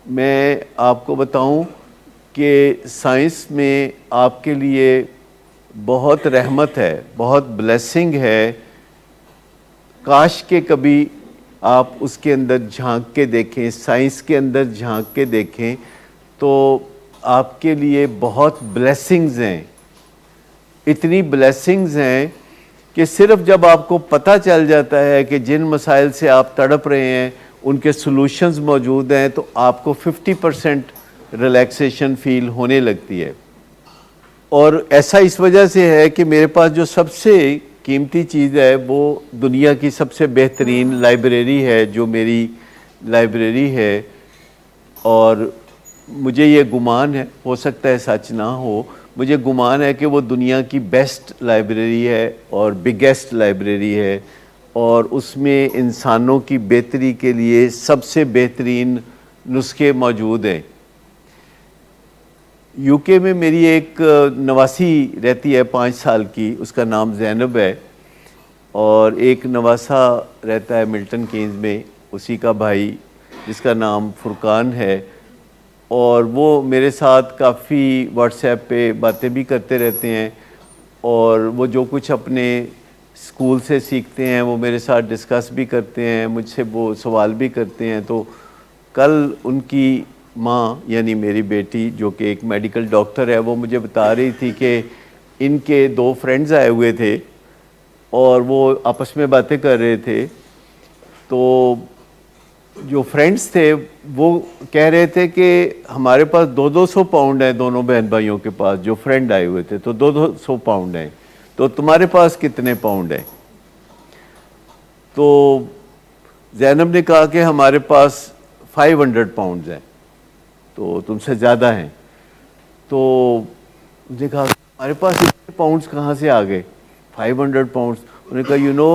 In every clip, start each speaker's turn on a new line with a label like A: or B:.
A: میں آپ کو بتاؤں کہ سائنس میں آپ کے لیے بہت رحمت ہے، بہت بلیسنگ ہے. کاش کہ کبھی آپ اس کے اندر جھانک کے دیکھیں، سائنس کے اندر جھانک کے دیکھیں تو آپ کے لیے بہت بلیسنگز ہیں. اتنی بلیسنگز ہیں کہ صرف جب آپ کو پتہ چل جاتا ہے کہ جن مسائل سے آپ تڑپ رہے ہیں ان کے سلوشنز موجود ہیں تو آپ کو 50% ریلیکسیشن فیل ہونے لگتی ہے. اور ایسا اس وجہ سے ہے کہ میرے پاس جو سب سے قیمتی چیز ہے وہ دنیا کی سب سے بہترین لائبریری ہے، جو میری لائبریری ہے. اور مجھے یہ گمان ہے، ہو سکتا ہے سچ نہ ہو، مجھے گمان ہے کہ وہ دنیا کی بیسٹ لائبریری ہے اور بگیسٹ لائبریری ہے، اور اس میں انسانوں کی بہتری کے لیے سب سے بہترین نسخے موجود ہیں. یو کے میں میری ایک نواسی رہتی ہے 5 سال کی، اس کا نام زینب ہے، اور ایک نواسا رہتا ہے ملٹن کینز میں، اسی کا بھائی جس کا نام فرقان ہے. اور وہ میرے ساتھ کافی واٹس ایپ پہ باتیں بھی کرتے رہتے ہیں، اور وہ جو کچھ اپنے اسکول سے سیکھتے ہیں وہ میرے ساتھ ڈسکس بھی کرتے ہیں، مجھ سے وہ سوال بھی کرتے ہیں. تو کل ان کی ماں یعنی میری بیٹی جو کہ ایک میڈیکل ڈاکٹر ہے، وہ مجھے بتا رہی تھی کہ ان کے 2 فرینڈز آئے ہوئے تھے اور وہ آپس میں باتیں کر رہے تھے. تو جو فرینڈز تھے وہ کہہ رہے تھے کہ ہمارے پاس 200 پاؤنڈ ہیں دونوں بہن بھائیوں کے پاس، جو فرینڈ آئے ہوئے تھے، تو 200 پاؤنڈ ہیں، تو تمہارے پاس کتنے پاؤنڈ ہیں؟ تو زینب نے کہا کہ ہمارے پاس 500 پاؤنڈز ہیں، تو تم سے زیادہ ہیں. تو مجھے کہا کہ ہمارے پاس اتنے پاؤنڈز کہاں سے آ گئے 500 پاؤنڈز؟ انہوں نے کہا یو نو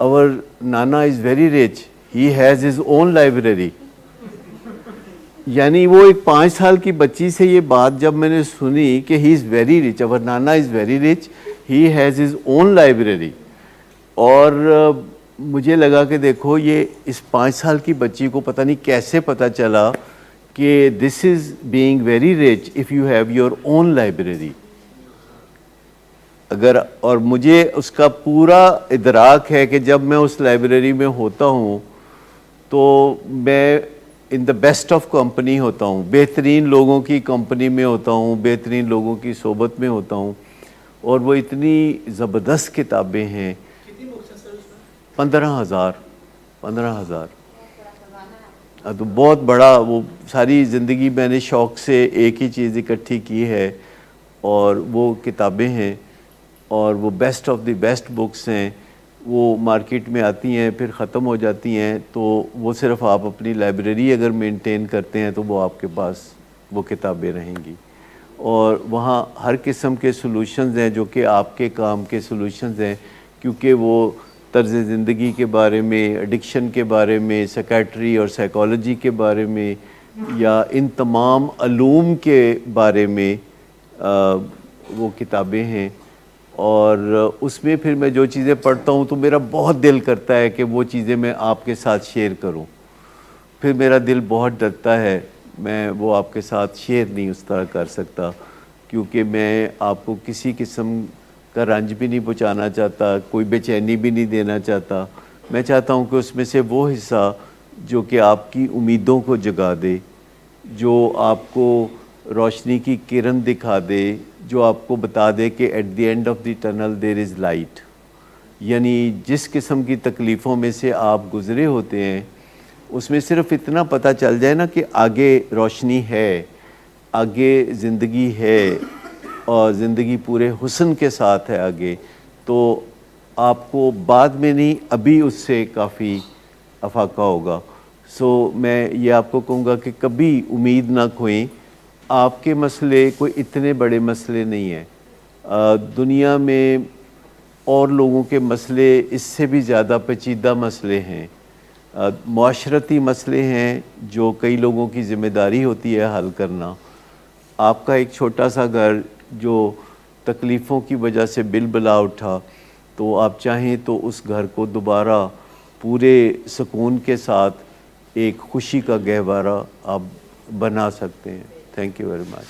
A: our نانا is very rich, he has his own library. یعنی وہ ایک 5 سال کی بچی سے یہ بات جب میں نے سنی کہ ہی از ویری رچ، our نانا is very rich, he has his own library. اور مجھے لگا کہ دیکھو یہ اس 5 سال کی بچی کو پتہ نہیں کیسے پتہ چلا کہ this is being very rich if you have your own library. اور مجھے اس کا پورا ادراک ہے کہ جب میں اس لائبریری میں ہوتا ہوں تو میں ان دا بیسٹ آف کمپنی ہوتا ہوں، بہترین لوگوں کی کمپنی میں ہوتا ہوں، بہترین لوگوں کی صحبت میں ہوتا ہوں. اور وہ اتنی زبردست کتابیں ہیں. 15,000 تو بہت بڑا، وہ ساری زندگی میں نے شوق سے ایک ہی چیز اکٹھی کی ہے، اور وہ کتابیں ہیں، اور وہ best of the best books ہیں. وہ مارکیٹ میں آتی ہیں پھر ختم ہو جاتی ہیں، تو وہ صرف آپ اپنی لائبریری اگر مینٹین کرتے ہیں تو وہ آپ کے پاس وہ کتابیں رہیں گی. اور وہاں ہر قسم کے سلوشنز ہیں جو کہ آپ کے کام کے سلوشنز ہیں، کیونکہ وہ طرز زندگی کے بارے میں، ایڈکشن کے بارے میں، سیکیٹری اور سائیکالوجی کے بارے میں، یا ان تمام علوم کے بارے میں وہ کتابیں ہیں. اور اس میں پھر میں جو چیزیں پڑھتا ہوں تو میرا بہت دل کرتا ہے کہ وہ چیزیں میں آپ کے ساتھ شیئر کروں. پھر میرا دل بہت ڈرتا ہے، میں وہ آپ کے ساتھ شیئر نہیں اس طرح کر سکتا، کیونکہ میں آپ کو کسی قسم کا رنج بھی نہیں پہنچانا چاہتا، کوئی بے چینی بھی نہیں دینا چاہتا. میں چاہتا ہوں کہ اس میں سے وہ حصہ جو کہ آپ کی امیدوں کو جگا دے، جو آپ کو روشنی کی کرن دکھا دے، جو آپ کو بتا دے کہ at the end of the tunnel there is light. یعنی جس قسم کی تکلیفوں میں سے آپ گزرے ہوتے ہیں اس میں صرف اتنا پتہ چل جائے نا کہ آگے روشنی ہے، آگے زندگی ہے، اور زندگی پورے حسن کے ساتھ ہے آگے، تو آپ کو بعد میں نہیں ابھی اس سے کافی افاقہ ہوگا. سو میں یہ آپ کو کہوں گا کہ کبھی امید نہ کھوئیں. آپ کے مسئلے کوئی اتنے بڑے مسئلے نہیں ہیں. دنیا میں اور لوگوں کے مسئلے اس سے بھی زیادہ پیچیدہ مسئلے ہیں، معاشرتی مسئلے ہیں جو کئی لوگوں کی ذمہ داری ہوتی ہے حل کرنا. آپ کا ایک چھوٹا سا گھر جو تکلیفوں کی وجہ سے بل بلا اٹھا، تو آپ چاہیں تو اس گھر کو دوبارہ پورے سکون کے ساتھ ایک خوشی کا گہوارہ آپ بنا سکتے ہیں. Thank you very much.